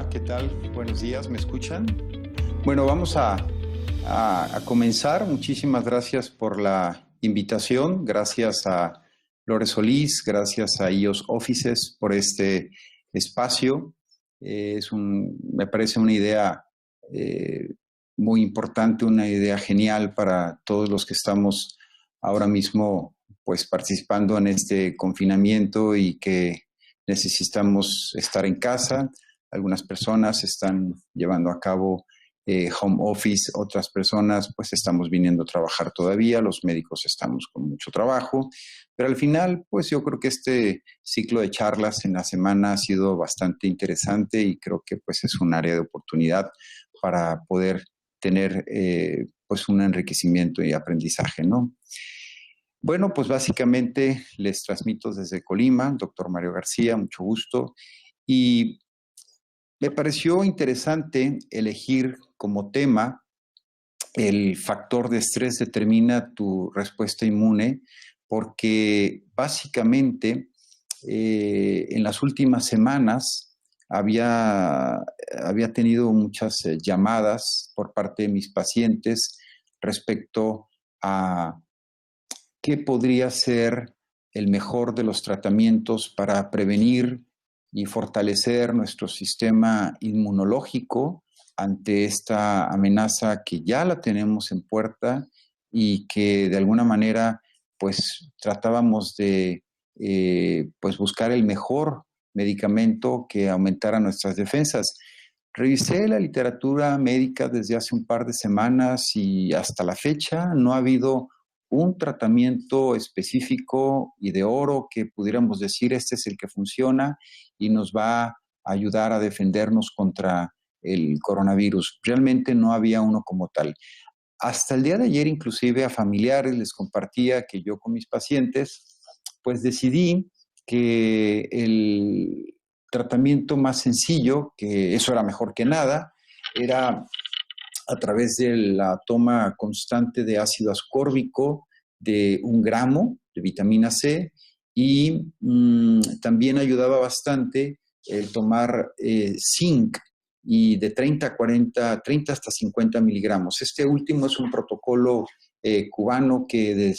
Hola, ¿qué tal? Buenos días, ¿me escuchan? Bueno, vamos a comenzar. Muchísimas gracias por la invitación. Gracias a Lore Solís, gracias a IOS Offices por este espacio. Me parece una idea muy importante, una idea genial para todos los que estamos ahora mismo pues participando en este confinamiento y que necesitamos estar en casa. Algunas personas están llevando a cabo home office, otras personas pues estamos viniendo a trabajar todavía, los médicos estamos con mucho trabajo, pero al final pues yo creo que este ciclo de charlas en la semana ha sido bastante interesante y creo que pues es un área de oportunidad para poder tener pues un enriquecimiento y aprendizaje, ¿no? Bueno, pues básicamente les transmito desde Colima, doctor Mario García, mucho gusto. Y me pareció interesante elegir como tema el factor de estrés determina tu respuesta inmune, porque básicamente en las últimas semanas había tenido muchas llamadas por parte de mis pacientes respecto a qué podría ser el mejor de los tratamientos para prevenir y fortalecer nuestro sistema inmunológico ante esta amenaza que ya la tenemos en puerta y que de alguna manera pues tratábamos de pues buscar el mejor medicamento que aumentara nuestras defensas. Revisé la literatura médica desde hace un par de semanas y hasta la fecha no ha habido un tratamiento específico y de oro que pudiéramos decir este es el que funciona y nos va a ayudar a defendernos contra el coronavirus. Realmente no había uno como tal. Hasta el día de ayer, inclusive a familiares les compartía que yo con mis pacientes, pues decidí que el tratamiento más sencillo, que eso era mejor que nada, era a través de la toma constante de ácido ascórbico de 1 gramo de vitamina C y también ayudaba bastante el tomar zinc y de 30 a 40, 30 hasta 50 miligramos. Este último es un protocolo cubano que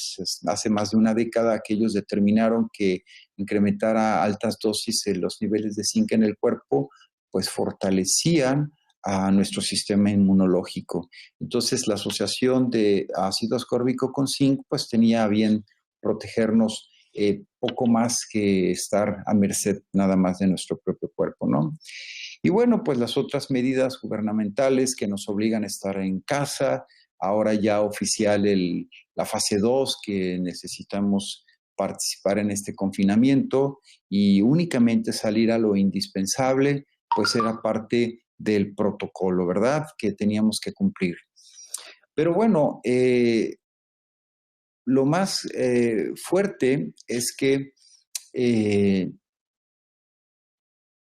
hace más de una década aquellos determinaron que incrementar a altas dosis los niveles de zinc en el cuerpo, pues fortalecían a nuestro sistema inmunológico. Entonces, la asociación de ácido ascórbico con zinc, pues tenía bien protegernos poco más que estar a merced nada más de nuestro propio cuerpo, ¿no? Y bueno, pues las otras medidas gubernamentales que nos obligan a estar en casa, ahora ya oficial la fase 2 que necesitamos participar en este confinamiento y únicamente salir a lo indispensable, pues era parte del protocolo, ¿verdad? Que teníamos que cumplir. Pero bueno, lo más fuerte es que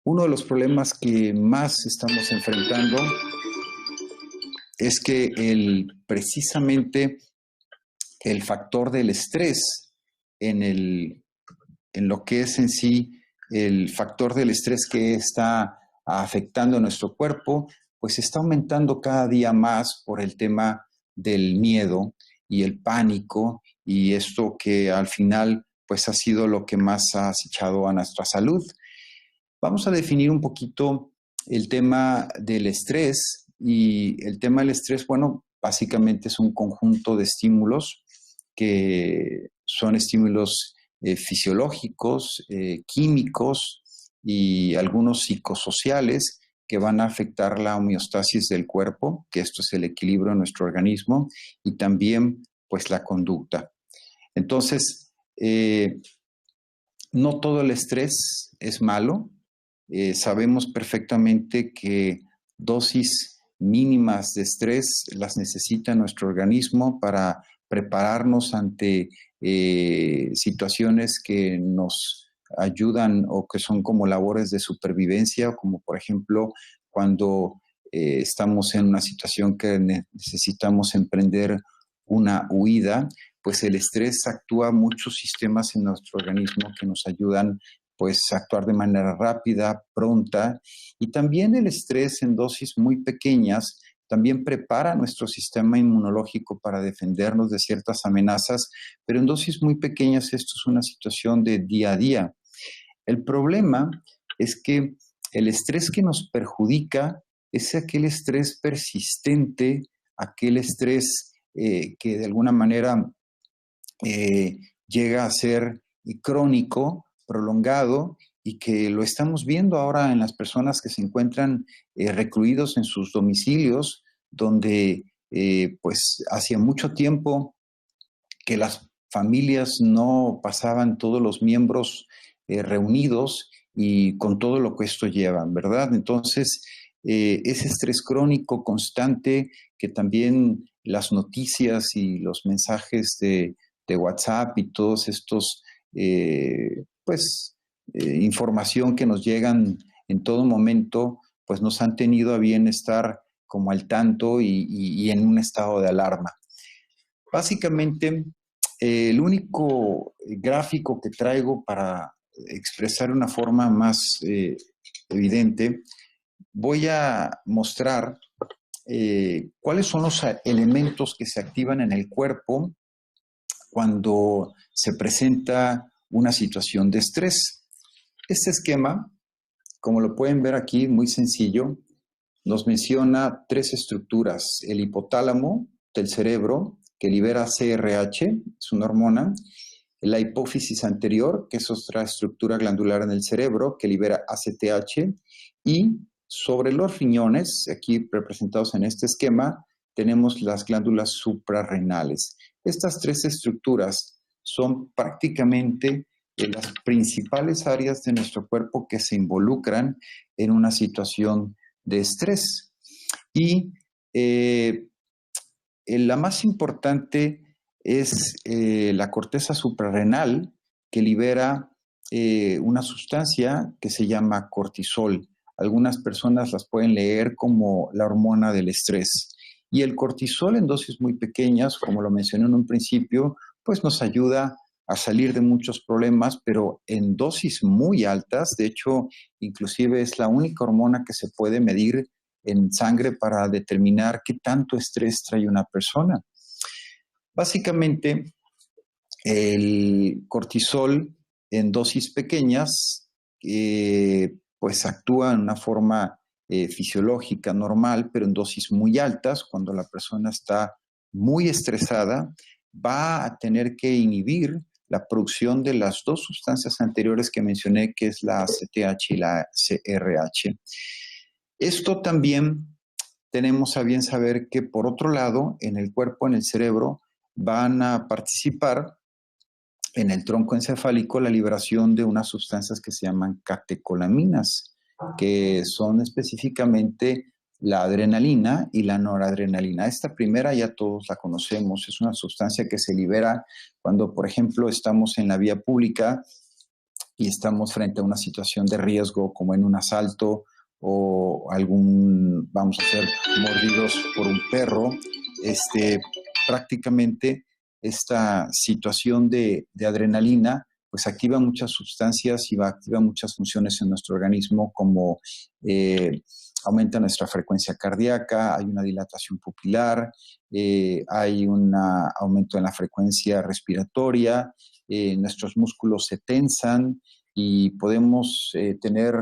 uno de los problemas que más estamos enfrentando es que precisamente el factor del estrés en lo que es en sí el factor del estrés que está afectando a nuestro cuerpo, pues está aumentando cada día más por el tema del miedo y el pánico y esto que al final pues ha sido lo que más ha acechado a nuestra salud. Vamos a definir un poquito el tema del estrés y el tema del estrés, bueno, básicamente es un conjunto de estímulos que son estímulos fisiológicos, químicos y algunos psicosociales que van a afectar la homeostasis del cuerpo, que esto es el equilibrio de nuestro organismo, y también pues la conducta. Entonces, no todo el estrés es malo. Sabemos perfectamente que dosis mínimas de estrés las necesita nuestro organismo para prepararnos ante situaciones que nos ayudan o que son como labores de supervivencia, como por ejemplo cuando estamos en una situación que necesitamos emprender una huida, pues el estrés actúa muchos sistemas en nuestro organismo que nos ayudan pues actuar de manera rápida, pronta, y también el estrés en dosis muy pequeñas también prepara nuestro sistema inmunológico para defendernos de ciertas amenazas, pero en dosis muy pequeñas esto es una situación de día a día. El problema es que el estrés que nos perjudica es aquel estrés persistente, aquel estrés que de alguna manera llega a ser crónico, prolongado, y que lo estamos viendo ahora en las personas que se encuentran recluidos en sus domicilios, donde pues hacía mucho tiempo que las familias no pasaban todos los miembros reunidos y con todo lo que esto lleva, ¿verdad? Entonces, ese estrés crónico constante que también las noticias y los mensajes de WhatsApp y todos estos, información que nos llegan en todo momento, pues nos han tenido a bien estar como al tanto y en un estado de alarma. Básicamente, el único gráfico que traigo para expresar de una forma más evidente, voy a mostrar cuáles son los elementos que se activan en el cuerpo cuando se presenta una situación de estrés. Este esquema, como lo pueden ver aquí, muy sencillo, nos menciona tres estructuras: el hipotálamo del cerebro, que libera CRH, es una hormona; la hipófisis anterior, que es otra estructura glandular en el cerebro, que libera ACTH; y sobre los riñones, aquí representados en este esquema, tenemos las glándulas suprarrenales. Estas tres estructuras son prácticamente las principales áreas de nuestro cuerpo que se involucran en una situación de estrés. Y la más importante es la corteza suprarrenal, que libera una sustancia que se llama cortisol. Algunas personas las pueden leer como la hormona del estrés. Y el cortisol en dosis muy pequeñas, como lo mencioné en un principio, pues nos ayuda a salir de muchos problemas, pero en dosis muy altas. De hecho, inclusive es la única hormona que se puede medir en sangre para determinar qué tanto estrés trae una persona. Básicamente, el cortisol en dosis pequeñas pues actúa en una forma fisiológica normal, pero en dosis muy altas, cuando la persona está muy estresada, va a tener que inhibir la producción de las dos sustancias anteriores que mencioné, que es la ACTH y la CRH. Esto también tenemos a bien saber que, por otro lado, en el cuerpo, en el cerebro, van a participar en el tronco encefálico la liberación de unas sustancias que se llaman catecolaminas, que son específicamente la adrenalina y la noradrenalina. Esta primera ya todos la conocemos, es una sustancia que se libera cuando, por ejemplo, estamos en la vía pública y estamos frente a una situación de riesgo, como en un asalto o vamos a ser mordidos por un perro. Prácticamente esta situación de adrenalina pues activa muchas sustancias y activa muchas funciones en nuestro organismo, como aumenta nuestra frecuencia cardíaca, hay una dilatación pupilar, hay un aumento en la frecuencia respiratoria, nuestros músculos se tensan y podemos tener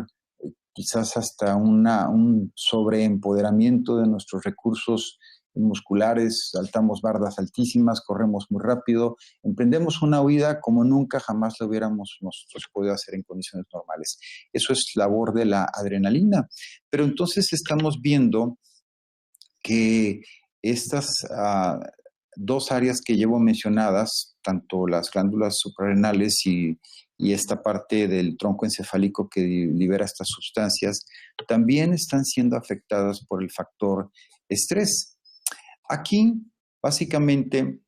quizás hasta un sobreempoderamiento de nuestros recursos musculares, saltamos bardas altísimas, corremos muy rápido, emprendemos una huida como nunca jamás lo hubiéramos nosotros podido hacer en condiciones normales. Eso es labor de la adrenalina. Pero entonces estamos viendo que estas dos áreas que llevo mencionadas, tanto las glándulas suprarrenales y esta parte del tronco encefálico que libera estas sustancias, también están siendo afectadas por el factor estrés. Aquí, básicamente,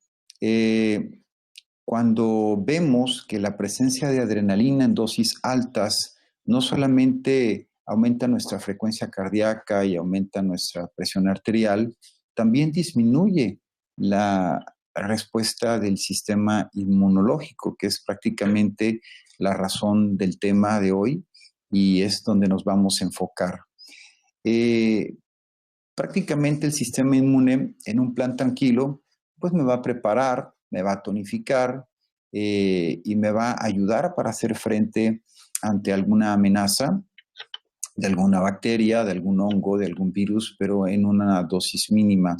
cuando vemos que la presencia de adrenalina en dosis altas no solamente aumenta nuestra frecuencia cardíaca y aumenta nuestra presión arterial, también disminuye la respuesta del sistema inmunológico, que es prácticamente la razón del tema de hoy y es donde nos vamos a enfocar. Prácticamente el sistema inmune en un plan tranquilo, pues me va a preparar, me va a tonificar y me va a ayudar para hacer frente ante alguna amenaza de alguna bacteria, de algún hongo, de algún virus, pero en una dosis mínima.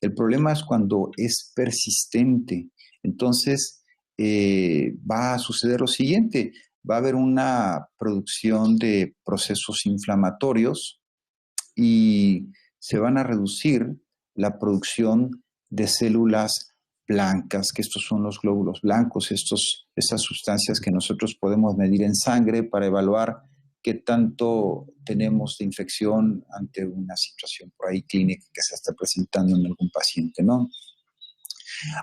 El problema es cuando es persistente. Entonces, va a suceder lo siguiente, va a haber una producción de procesos inflamatorios y se van a reducir la producción de células blancas, que estos son los glóbulos blancos, esas sustancias que nosotros podemos medir en sangre para evaluar qué tanto tenemos de infección ante una situación por ahí clínica que se está presentando en algún paciente, ¿no?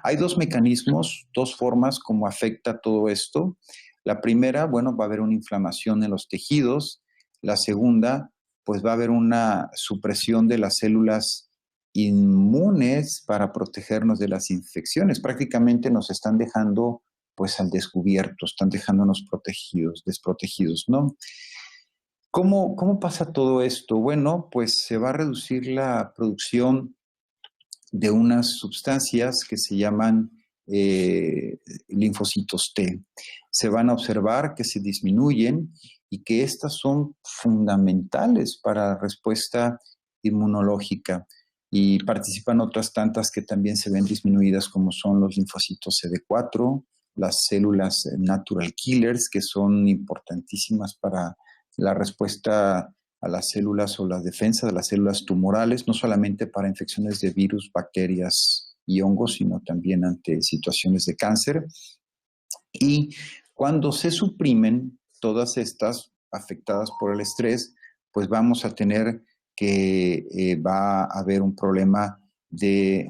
Hay dos mecanismos, dos formas como afecta todo esto. La primera, bueno, va a haber una inflamación en los tejidos. La segunda, pues va a haber una supresión de las células inmunes para protegernos de las infecciones. Prácticamente nos están dejando pues al descubierto, están dejándonos protegidos, desprotegidos, ¿no? ¿Cómo pasa todo esto? Bueno, pues se va a reducir la producción de unas sustancias que se llaman linfocitos T. Se van a observar que se disminuyen y que estas son fundamentales para la respuesta inmunológica y participan otras tantas que también se ven disminuidas como son los linfocitos CD4, las células natural killers que son importantísimas para la respuesta a las células o la defensa de las células tumorales, no solamente para infecciones de virus, bacterias y hongos, sino también ante situaciones de cáncer. Y cuando se suprimen todas estas afectadas por el estrés, pues vamos a tener que va a haber un problema de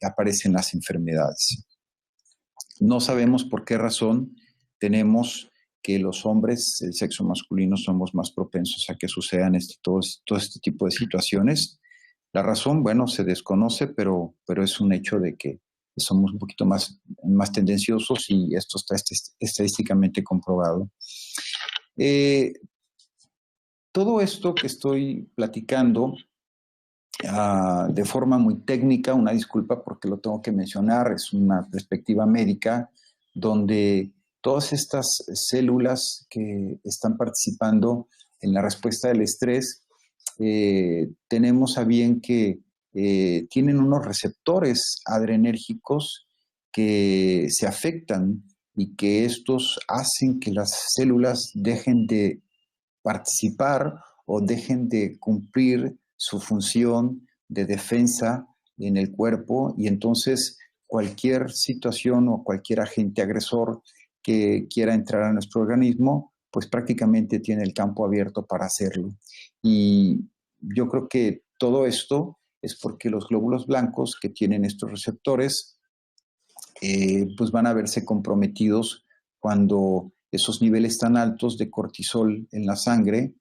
aparecen las enfermedades. No sabemos por qué razón tenemos que los hombres, el sexo masculino, somos más propensos a que sucedan todo este tipo de situaciones. La razón, bueno, se desconoce, pero es un hecho de que somos un poquito más tendenciosos y esto está estadísticamente comprobado. Todo esto que estoy platicando de forma muy técnica, una disculpa porque lo tengo que mencionar, es una perspectiva médica donde todas estas células que están participando en la respuesta del estrés, tenemos a bien que tienen unos receptores adrenérgicos que se afectan y que estos hacen que las células dejen de participar o dejen de cumplir su función de defensa en el cuerpo y entonces cualquier situación o cualquier agente agresor que quiera entrar a nuestro organismo, pues prácticamente tiene el campo abierto para hacerlo. Y yo creo que todo esto es porque los glóbulos blancos que tienen estos receptores, pues van a verse comprometidos cuando esos niveles tan altos de cortisol en la sangre,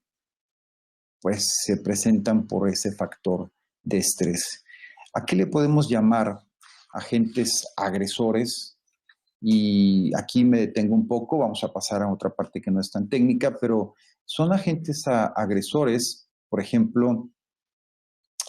pues se presentan por ese factor de estrés. ¿A qué le podemos llamar agentes agresores? Y aquí me detengo un poco, vamos a pasar a otra parte que no es tan técnica, pero son agentes agresores, por ejemplo,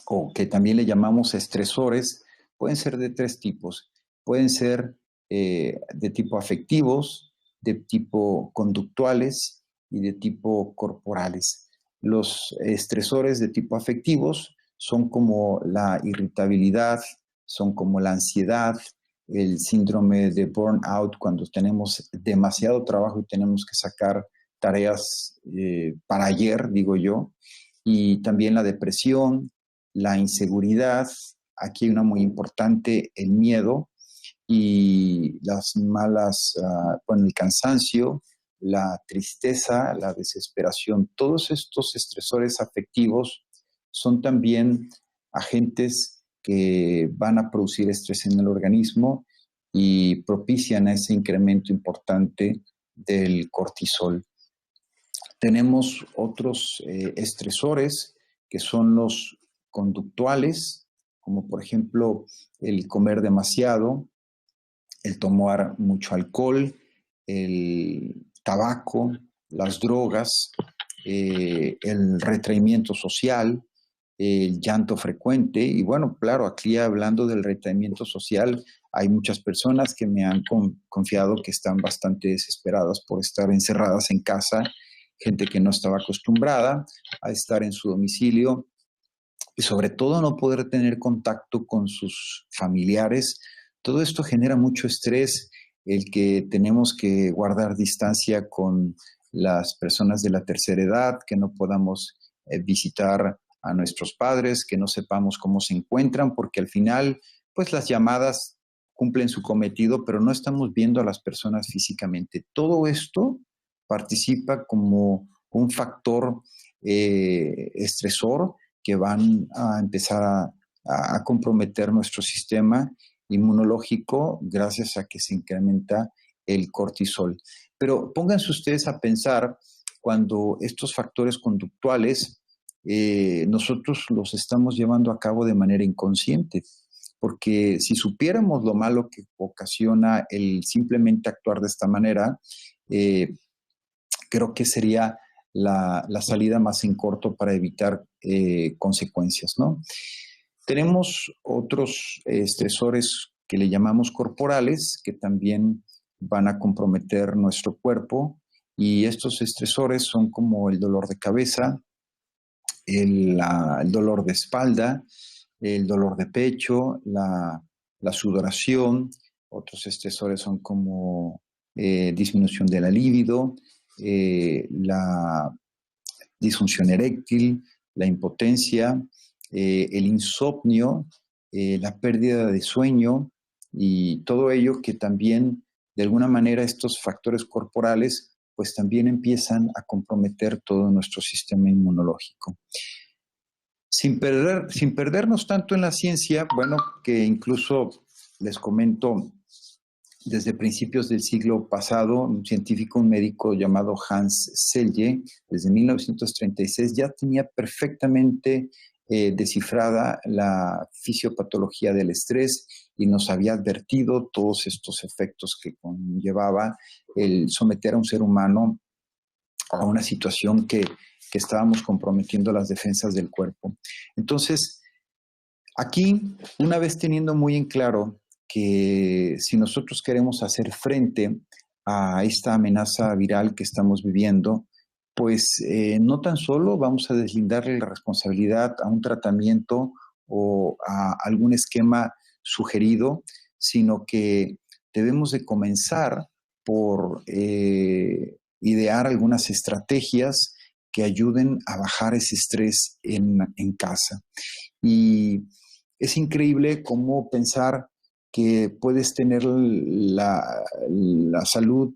o que también le llamamos estresores, pueden ser de tres tipos. Pueden ser de tipo afectivos, de tipo conductuales y de tipo corporales. Los estresores de tipo afectivos son como la irritabilidad, son como la ansiedad, el síndrome de burnout cuando tenemos demasiado trabajo y tenemos que sacar tareas para ayer, digo yo, y también la depresión, la inseguridad, aquí hay una muy importante, el miedo y las malas, bueno, el cansancio, la tristeza, la desesperación, todos estos estresores afectivos son también agentes que van a producir estrés en el organismo y propician ese incremento importante del cortisol. Tenemos otros estresores que son los conductuales como por ejemplo el comer demasiado, el tomar mucho alcohol, el tabaco, las drogas, el retraimiento social, el llanto frecuente. Y bueno, claro, aquí hablando del retraimiento social, hay muchas personas que me han confiado que están bastante desesperadas por estar encerradas en casa, gente que no estaba acostumbrada a estar en su domicilio y sobre todo no poder tener contacto con sus familiares. Todo esto genera mucho estrés, el que tenemos que guardar distancia con las personas de la tercera edad, que no podamos visitar a nuestros padres, que no sepamos cómo se encuentran, porque al final, pues las llamadas cumplen su cometido, pero no estamos viendo a las personas físicamente. Todo esto participa como un factor estresor que van a empezar a comprometer nuestro sistema inmunológico gracias a que se incrementa el cortisol. Pero pónganse ustedes a pensar cuando estos factores conductuales nosotros los estamos llevando a cabo de manera inconsciente, porque si supiéramos lo malo que ocasiona el simplemente actuar de esta manera, creo que sería la salida más en corto para evitar consecuencias, ¿no? Tenemos otros estresores que le llamamos corporales, que también van a comprometer nuestro cuerpo, y estos estresores son como el dolor de cabeza, el dolor de espalda, el dolor de pecho, la sudoración. Otros estresores son como disminución de la libido, la disfunción eréctil, la impotencia, el insomnio, la pérdida de sueño y todo ello que también, de alguna manera, estos factores corporales pues también empiezan a comprometer todo nuestro sistema inmunológico. Sin perdernos tanto en la ciencia, bueno, que incluso les comento, desde principios del siglo pasado, un científico, un médico llamado Hans Selye, desde 1936 ya tenía perfectamente descifrada la fisiopatología del estrés y nos había advertido todos estos efectos que conllevaba el someter a un ser humano a una situación que estábamos comprometiendo las defensas del cuerpo. Entonces, aquí, una vez teniendo muy en claro que si nosotros queremos hacer frente a esta amenaza viral que estamos viviendo, pues no tan solo vamos a deslindarle la responsabilidad a un tratamiento o a algún esquema sugerido, sino que debemos de comenzar por idear algunas estrategias que ayuden a bajar ese estrés en casa. Y es increíble cómo pensar que puedes tener la salud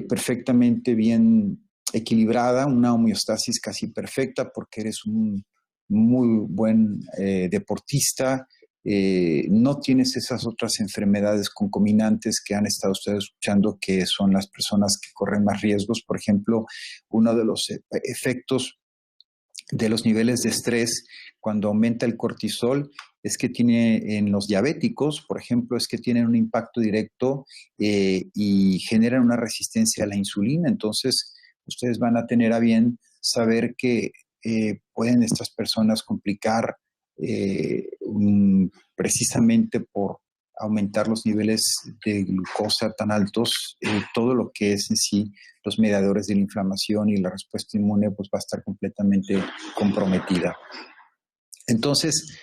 perfectamente bien equilibrada, una homeostasis casi perfecta porque eres un muy buen deportista, no tienes esas otras enfermedades concomitantes que han estado ustedes escuchando, que son las personas que corren más riesgos. Por ejemplo, uno de los efectos de los niveles de estrés cuando aumenta el cortisol es que tiene en los diabéticos, por ejemplo, es que tienen un impacto directo y generan una resistencia a la insulina. Entonces, ustedes van a tener a bien saber que pueden estas personas complicar precisamente por aumentar los niveles de glucosa tan altos, todo lo que es en sí los mediadores de la inflamación y la respuesta inmune pues va a estar completamente comprometida. Entonces,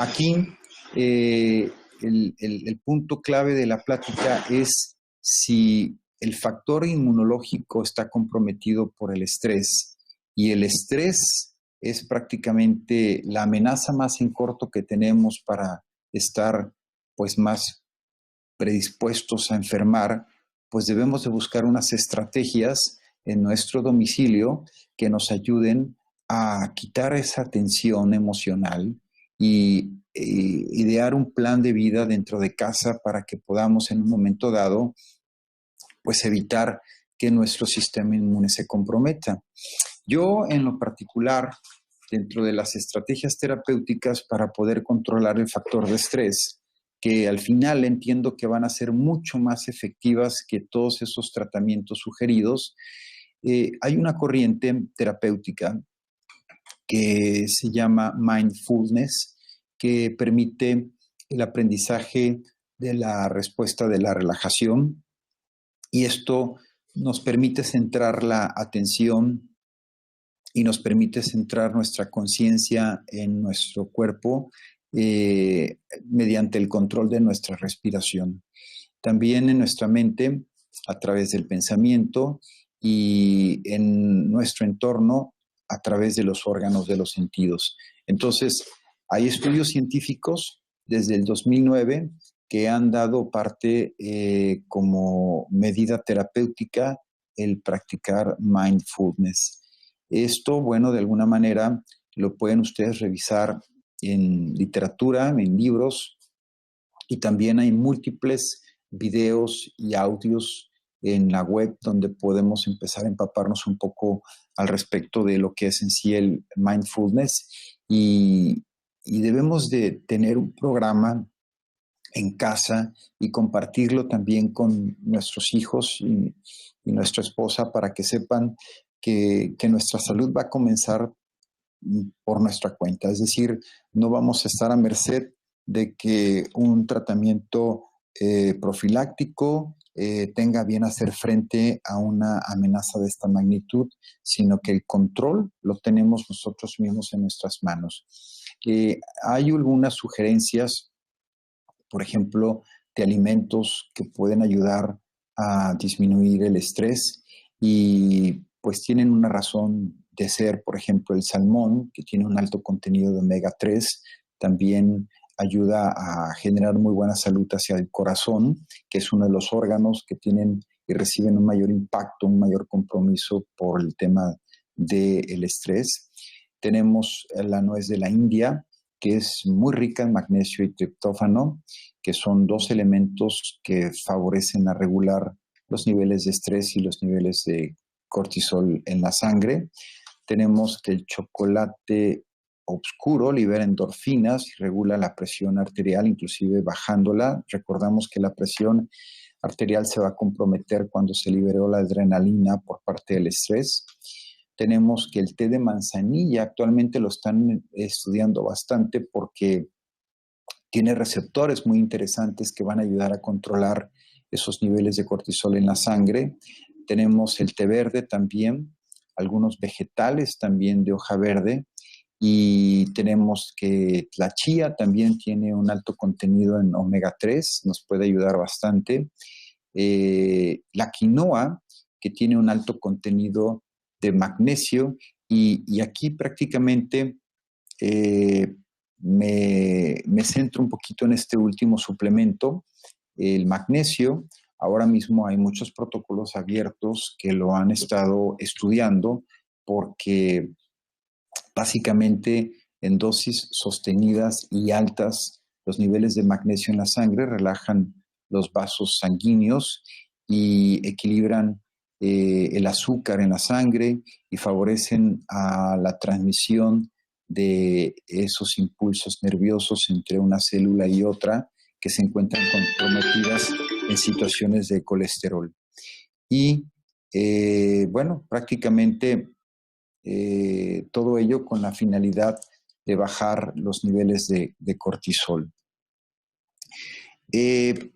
aquí el punto clave de la plática es si el factor inmunológico está comprometido por el estrés y el estrés es prácticamente la amenaza más en corto que tenemos para estar pues más predispuestos a enfermar, pues debemos de buscar unas estrategias en nuestro domicilio que nos ayuden a quitar esa tensión emocional y idear un plan de vida dentro de casa para que podamos en un momento dado pues evitar que nuestro sistema inmune se comprometa. Yo en lo particular dentro de las estrategias terapéuticas para poder controlar el factor de estrés, que al final entiendo que van a ser mucho más efectivas que todos esos tratamientos sugeridos. Hay una corriente terapéutica que se llama mindfulness, que permite el aprendizaje de la respuesta de la relajación, y esto nos permite centrar la atención y nos permite centrar nuestra conciencia en nuestro cuerpo mediante el control de nuestra respiración. También en nuestra mente, a través del pensamiento, y en nuestro entorno, a través de los órganos de los sentidos. Entonces, hay estudios científicos desde el 2009 que han dado parte como medida terapéutica el practicar mindfulness. Esto, bueno, de alguna manera lo pueden ustedes revisar en literatura, en libros, y también hay múltiples videos y audios en la web donde podemos empezar a empaparnos un poco al respecto de lo que es en sí el mindfulness, y debemos de tener un programa en casa y compartirlo también con nuestros hijos y nuestra esposa para que sepan que nuestra salud va a comenzar por nuestra cuenta. Es decir, no vamos a estar a merced de que un tratamiento profiláctico tenga bien hacer frente a una amenaza de esta magnitud, sino que el control lo tenemos nosotros mismos en nuestras manos. Hay algunas sugerencias, por ejemplo, de alimentos que pueden ayudar a disminuir el estrés, y pues tienen una razón de ser. Por ejemplo, el salmón, que tiene un alto contenido de omega 3, también ayuda a generar muy buena salud hacia el corazón, que es uno de los órganos que tienen y reciben un mayor impacto, un mayor compromiso por el tema del estrés. Tenemos la nuez de la India, que es muy rica en magnesio y triptófano, que son dos elementos que favorecen a regular los niveles de estrés y los niveles de cortisol en la sangre. Tenemos que el chocolate oscuro libera endorfinas y regula la presión arterial, inclusive bajándola. Recordamos que la presión arterial se va a comprometer cuando se liberó la adrenalina por parte del estrés. Tenemos que el té de manzanilla actualmente lo están estudiando bastante porque tiene receptores muy interesantes que van a ayudar a controlar esos niveles de cortisol en la sangre. Tenemos el té verde también, algunos vegetales también de hoja verde, y tenemos que la chía también tiene un alto contenido en omega 3, nos puede ayudar bastante. La quinoa, que tiene un alto contenido de magnesio, y aquí prácticamente me centro un poquito en este último suplemento, el magnesio. Ahora mismo hay muchos protocolos abiertos que lo han estado estudiando porque básicamente en dosis sostenidas y altas los niveles de magnesio en la sangre relajan los vasos sanguíneos y equilibran el azúcar en la sangre y favorecen a la transmisión de esos impulsos nerviosos entre una célula y otra que se encuentran comprometidas en situaciones de colesterol. Y bueno, prácticamente todo ello con la finalidad de bajar los niveles de cortisol.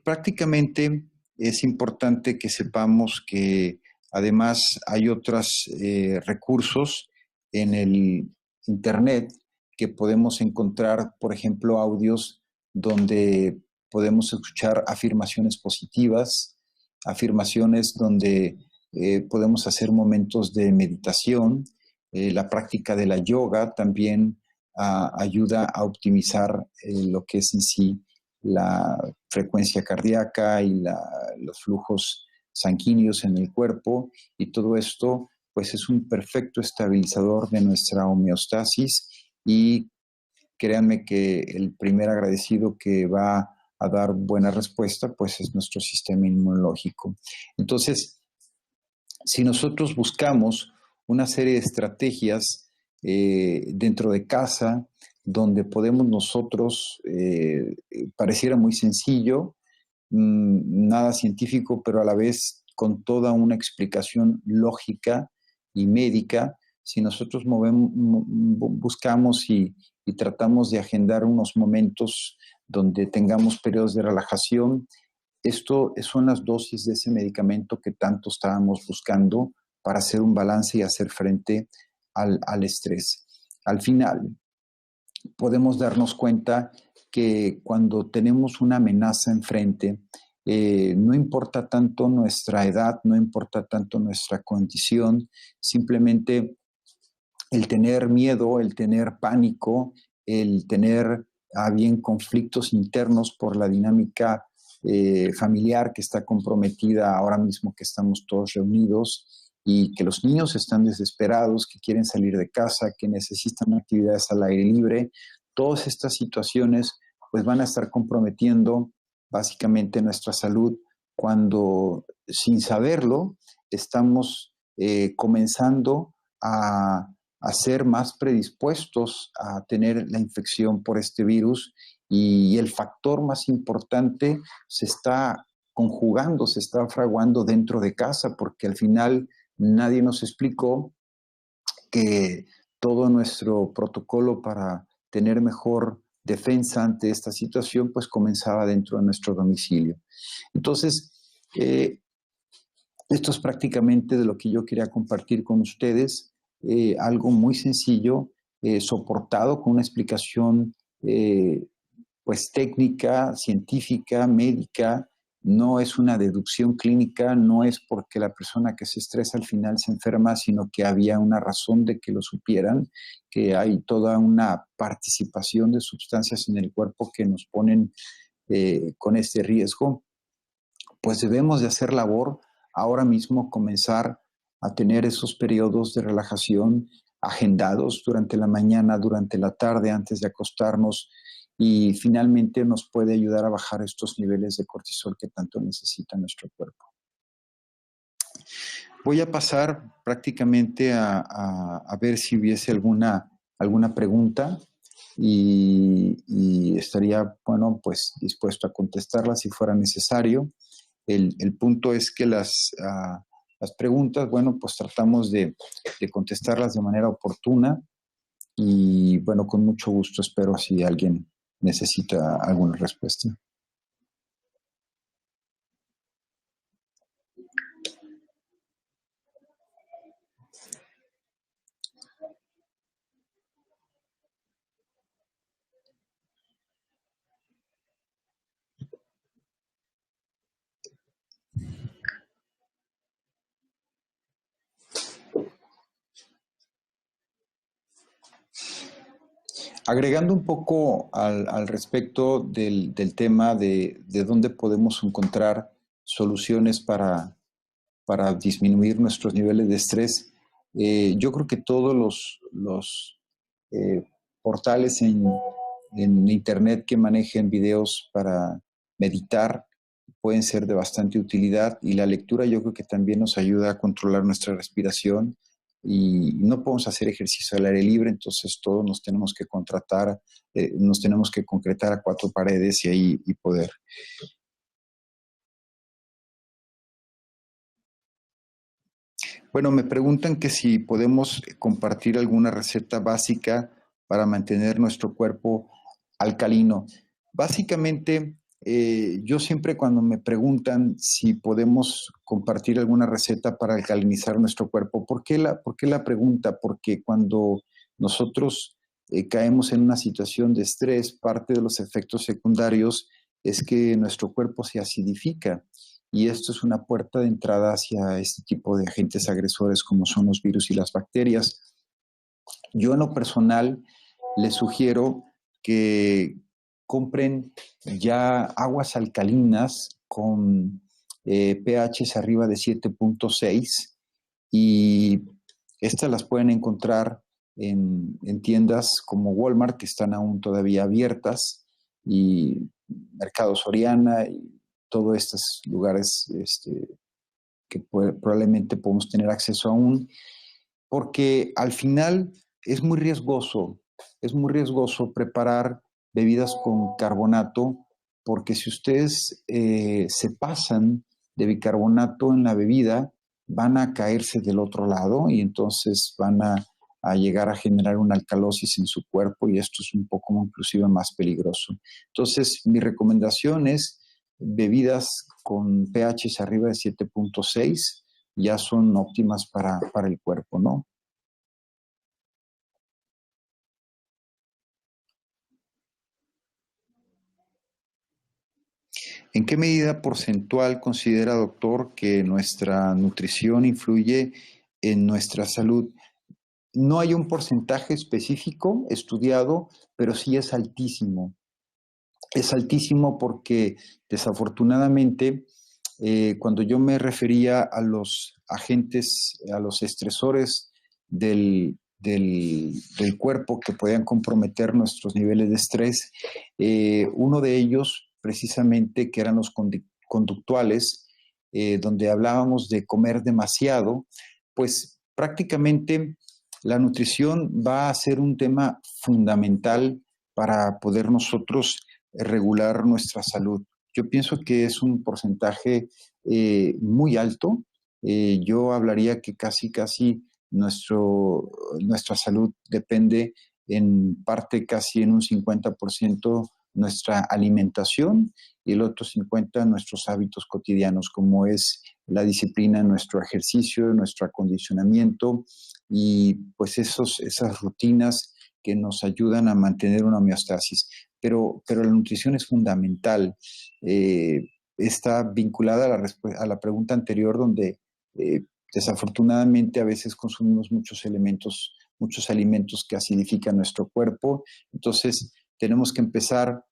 Prácticamente es importante que sepamos que además hay otros recursos en el Internet que podemos encontrar, por ejemplo, audios donde podemos escuchar afirmaciones positivas, afirmaciones donde podemos hacer momentos de meditación. La práctica de la yoga también ayuda a optimizar lo que es en sí la frecuencia cardíaca y los flujos sanguíneos en el cuerpo, y todo esto pues es un perfecto estabilizador de nuestra homeostasis, y créanme que el primer agradecido que va a dar buena respuesta pues es nuestro sistema inmunológico. Entonces, si nosotros buscamos una serie de estrategias dentro de casa, donde podemos nosotros, pareciera muy sencillo, nada científico, pero a la vez con toda una explicación lógica y médica, si nosotros buscamos y tratamos de agendar unos momentos donde tengamos periodos de relajación, esto son las dosis de ese medicamento que tanto estábamos buscando para hacer un balance y hacer frente al estrés. Al final, podemos darnos cuenta que cuando tenemos una amenaza enfrente, no importa tanto nuestra edad, no importa tanto nuestra condición, simplemente el tener miedo, el tener pánico, el tener a bien conflictos internos por la dinámica familiar que está comprometida ahora mismo que estamos todos reunidos y que los niños están desesperados, que quieren salir de casa, que necesitan actividades al aire libre. Todas estas situaciones pues van a estar comprometiendo básicamente nuestra salud cuando sin saberlo estamos comenzando a ser más predispuestos a tener la infección por este virus y el factor más importante se está conjugando, se está fraguando dentro de casa porque al final nadie nos explicó que todo nuestro protocolo para tener mejor defensa ante esta situación pues comenzaba dentro de nuestro domicilio. Entonces, esto es prácticamente de lo que yo quería compartir con ustedes, algo muy sencillo, soportado con una explicación pues técnica, científica, médica, no es una deducción clínica, no es porque la persona que se estresa al final se enferma, sino que había una razón de que lo supieran, que hay toda una participación de sustancias en el cuerpo que nos ponen con este riesgo. Pues debemos de hacer labor ahora mismo, comenzar a tener esos periodos de relajación agendados durante la mañana, durante la tarde, antes de acostarnos, y finalmente nos puede ayudar a bajar estos niveles de cortisol que tanto necesita nuestro cuerpo. Voy a pasar prácticamente a ver si hubiese alguna pregunta y estaría, bueno, pues dispuesto a contestarla si fuera necesario. El punto es que las preguntas, bueno, pues tratamos de contestarlas de manera oportuna y, bueno, con mucho gusto espero si alguien necesita alguna respuesta. Agregando un poco al respecto del tema de dónde podemos encontrar soluciones para disminuir nuestros niveles de estrés, yo creo que todos los eh, portales en Internet que manejen videos para meditar pueden ser de bastante utilidad y la lectura yo creo que también nos ayuda a controlar nuestra respiración y no podemos hacer ejercicio al aire libre, entonces todos nos tenemos que nos tenemos que concretar a cuatro paredes y ahí y poder. Bueno, me preguntan que si podemos compartir alguna receta básica para mantener nuestro cuerpo alcalino. Básicamente, yo siempre cuando me preguntan si podemos compartir alguna receta para alcalinizar nuestro cuerpo, por qué la pregunta? Porque cuando nosotros caemos en una situación de estrés, parte de los efectos secundarios es que nuestro cuerpo se acidifica y esto es una puerta de entrada hacia este tipo de agentes agresores como son los virus y las bacterias. Yo en lo personal les sugiero que compren ya aguas alcalinas con pHs arriba de 7.6 y estas las pueden encontrar en tiendas como Walmart que están aún todavía abiertas y Mercado Soriana y todos estos lugares que probablemente podemos tener acceso aún, porque al final es muy riesgoso preparar bebidas con carbonato, porque si ustedes se pasan de bicarbonato en la bebida, van a caerse del otro lado y entonces van a llegar a generar una alcalosis en su cuerpo y esto es un poco inclusive más peligroso. Entonces, mi recomendación es bebidas con pHs arriba de 7.6 ya son óptimas para el cuerpo, ¿no? ¿En qué medida porcentual considera, doctor, que nuestra nutrición influye en nuestra salud? No hay un porcentaje específico estudiado, pero sí es altísimo. Es altísimo porque desafortunadamente cuando yo me refería a los agentes, a los estresores del cuerpo que podían comprometer nuestros niveles de estrés, uno de ellos precisamente que eran los conductuales, donde hablábamos de comer demasiado, pues prácticamente la nutrición va a ser un tema fundamental para poder nosotros regular nuestra salud. Yo pienso que es un porcentaje muy alto. Yo hablaría que casi nuestra salud depende en parte casi en un 50% nuestra alimentación y el otro 50% nuestros hábitos cotidianos, como es la disciplina, nuestro ejercicio, nuestro acondicionamiento y pues esas rutinas que nos ayudan a mantener una homeostasis. Pero la nutrición es fundamental. Eh, Está vinculada a la pregunta anterior donde desafortunadamente a veces consumimos muchos alimentos que acidifican nuestro cuerpo. Entonces tenemos que empezar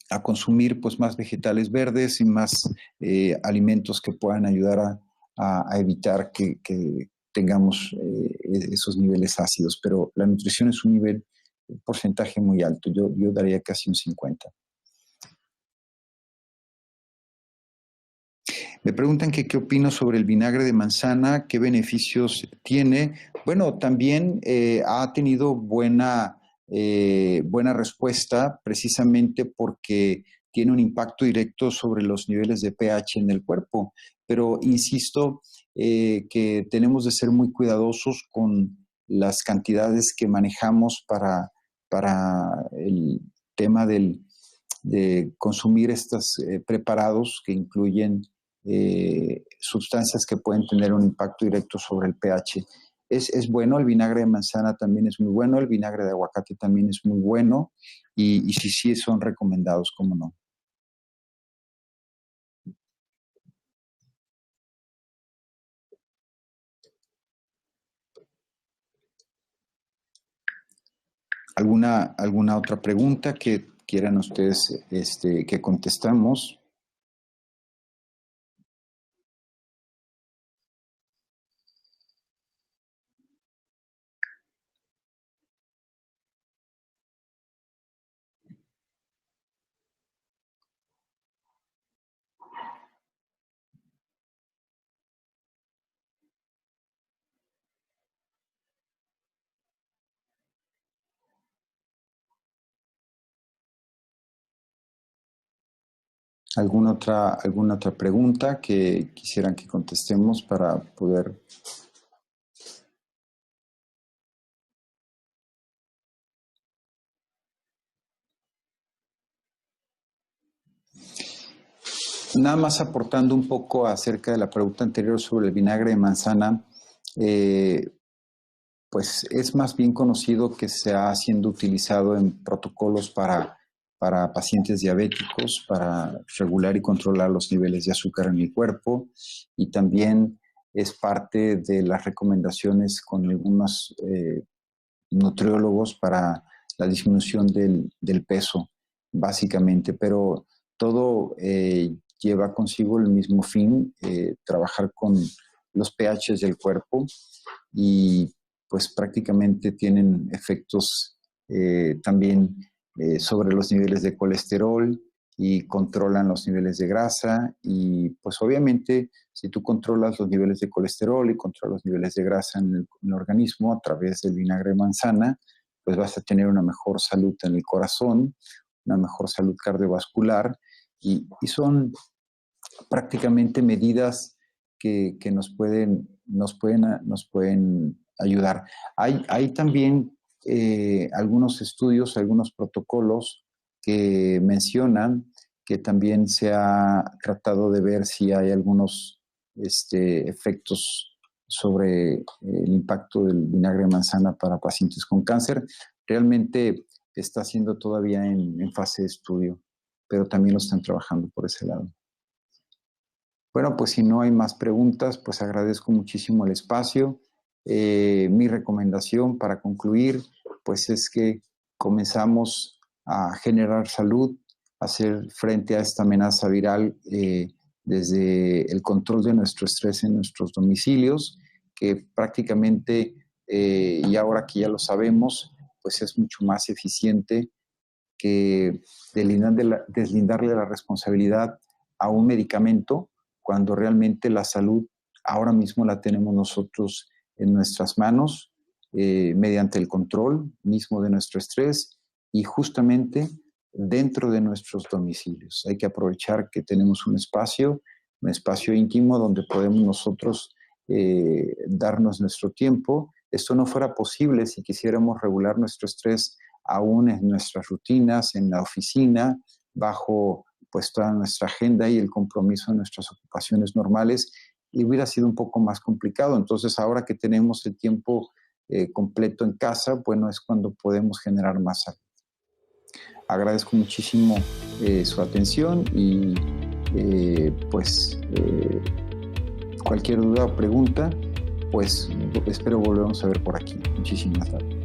a consumir pues más vegetales verdes y más alimentos que puedan ayudar a evitar que tengamos esos niveles ácidos. Pero la nutrición es un porcentaje muy alto. Yo daría casi un 50. Me preguntan que qué opino sobre el vinagre de manzana, qué beneficios tiene. Bueno, también ha tenido buena respuesta precisamente porque tiene un impacto directo sobre los niveles de pH en el cuerpo. Pero insisto que tenemos de ser muy cuidadosos con las cantidades que manejamos para el tema de consumir estos preparados que incluyen sustancias que pueden tener un impacto directo sobre el pH. Es bueno, el vinagre de manzana también es muy bueno, el vinagre de aguacate también es muy bueno y sí son recomendados, cómo no. ¿Alguna otra pregunta que quieran ustedes que contestamos? ¿Alguna otra pregunta que quisieran que contestemos para poder... Nada más aportando un poco acerca de la pregunta anterior sobre el vinagre de manzana, eh, pues es más bien conocido que se ha siendo utilizado en protocolos para pacientes diabéticos, para regular y controlar los niveles de azúcar en el cuerpo y también es parte de las recomendaciones con algunos nutriólogos para la disminución del peso, básicamente, pero todo lleva consigo el mismo fin, trabajar con los pHs del cuerpo y pues prácticamente tienen efectos también sobre los niveles de colesterol y controlan los niveles de grasa y pues obviamente si tú controlas los niveles de colesterol y controlas los niveles de grasa en el organismo a través del vinagre de manzana, pues vas a tener una mejor salud en el corazón, una mejor salud cardiovascular y son prácticamente medidas que nos pueden ayudar. Hay también algunos estudios, algunos protocolos que mencionan que también se ha tratado de ver si hay algunos efectos sobre el impacto del vinagre de manzana para pacientes con cáncer. Realmente está siendo todavía en fase de estudio, pero también lo están trabajando por ese lado. Bueno, pues si no hay más preguntas, pues agradezco muchísimo el espacio. Mi recomendación para concluir, pues es que comenzamos a generar salud, a hacer frente a esta amenaza viral desde el control de nuestro estrés en nuestros domicilios, que prácticamente, y ahora que ya lo sabemos, pues es mucho más eficiente que deslindarle la responsabilidad a un medicamento cuando realmente la salud ahora mismo la tenemos nosotros en nuestras manos mediante el control mismo de nuestro estrés y justamente dentro de nuestros domicilios. Hay que aprovechar que tenemos un espacio íntimo donde podemos nosotros darnos nuestro tiempo. Esto no fuera posible si quisiéramos regular nuestro estrés aún en nuestras rutinas, en la oficina, bajo pues toda nuestra agenda y el compromiso de nuestras ocupaciones normales, y hubiera sido un poco más complicado. Entonces, ahora que tenemos el tiempo completo en casa, bueno, es cuando podemos generar más salud. Agradezco muchísimo su atención y cualquier duda o pregunta, pues espero volvernos a ver por aquí. Muchísimas gracias.